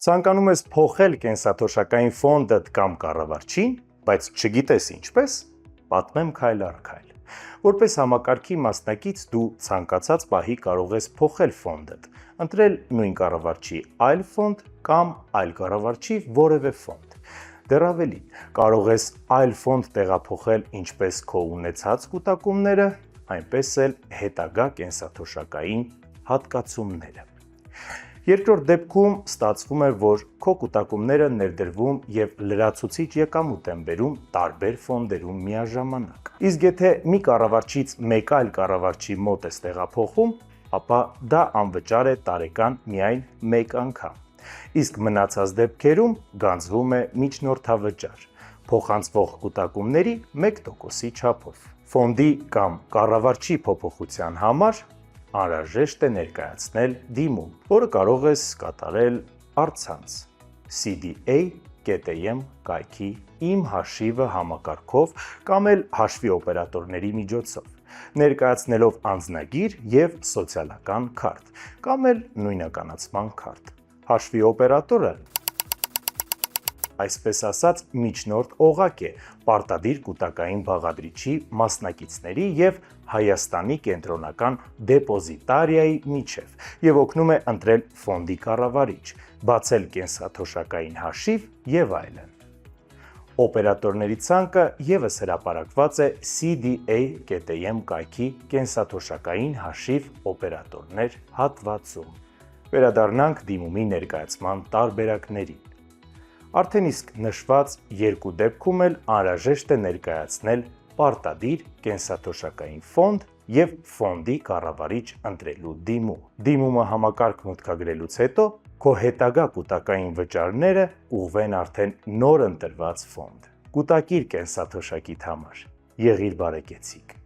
Ցանկանում ես փոխել կենսաթոշակային ֆոնդդ կամ կառավարչին, բայց չգիտես ինչպես, պատմեմ քայլ առ քայլ։ Որպես համակարգի մասնակից դու ցանկացած պահի կարող ես փոխել ֆոնդդ, ընտրել նույն կառավարչի այլ ֆոնդ կամ այլ կառավարչի որևէ ֆոնդ։ Դեռ ավելին, կարող ես այլ ֆոնդ տեղափոխել ինչպես քո ունեցած կուտակումները, այնպես էլ հետագա կենսաթոշակային հատկացումները։ Երկրորդ դեպքում ստացվում է, որ քո կուտակումները ներդրվում եւ լրացուցիչ եկամուտ են բերում տարբեր ֆոնդերում միաժամանակ։ Իսկ եթե մի կառավարչից մեկ այլ կառավարչի մոտ ես տեղափոխում, ապա դա անվճար է տարեկան միայն մեկ անգամ։ Իսկ մնացած դեպքերում գանձվում է միջնորդավճար, փոխանցվող կուտակումների 1%-ի չափով։ Ֆոնդի կամ կառավարչի փոփոխության համար անհրաժեշտ է ներկայացնել դիմում, որը կարող ես կատարել առցանց cda.am կայքի իմ հաշիվը համակարգով կամ էլ հաշվի օպերատորների միջոցով, ներկայացնելով անձնագիր և սոցիալական քարտ, կամ էլ նույնականացման քարտ։ Հաշվի օպերատորը, այսպես ասած, միջնորդ օղակ է պարտադիր կուտակային բաղադրիչի մասնակիցների և Հայաստանի կենտրոնական դեպոզիտարիայի միջև և օգնում է ընտրել ֆոնդի կառավարիչ, բացել կենսաթոշակային հաշիվ և այլն։ Օպերատորների ցանկը ևս հրապարակված է cda.am կայքի կենսաթոշակային հաշիվ օպերատորներ հատվածում։ Վերադառնանք դիմումի ներկայացման տարբերակներին։ Արդեն իսկ նշված երկու դեպքում էլ անհրաժեշտ է ներկայացնել պարտադիր կենսաթոշակային ֆոնդ և ֆոնդի կառավարիչ ընտրելու դիմում։ Դիմումը համակարգ մուտքագրելուց հետո քո հետագա կուտակային վճարները ուղղվեն արդեն նոր ընտրված ֆոնդ։ Կուտակիր կենսաթոշակիդ համար, եղիր բարեկեցիկ։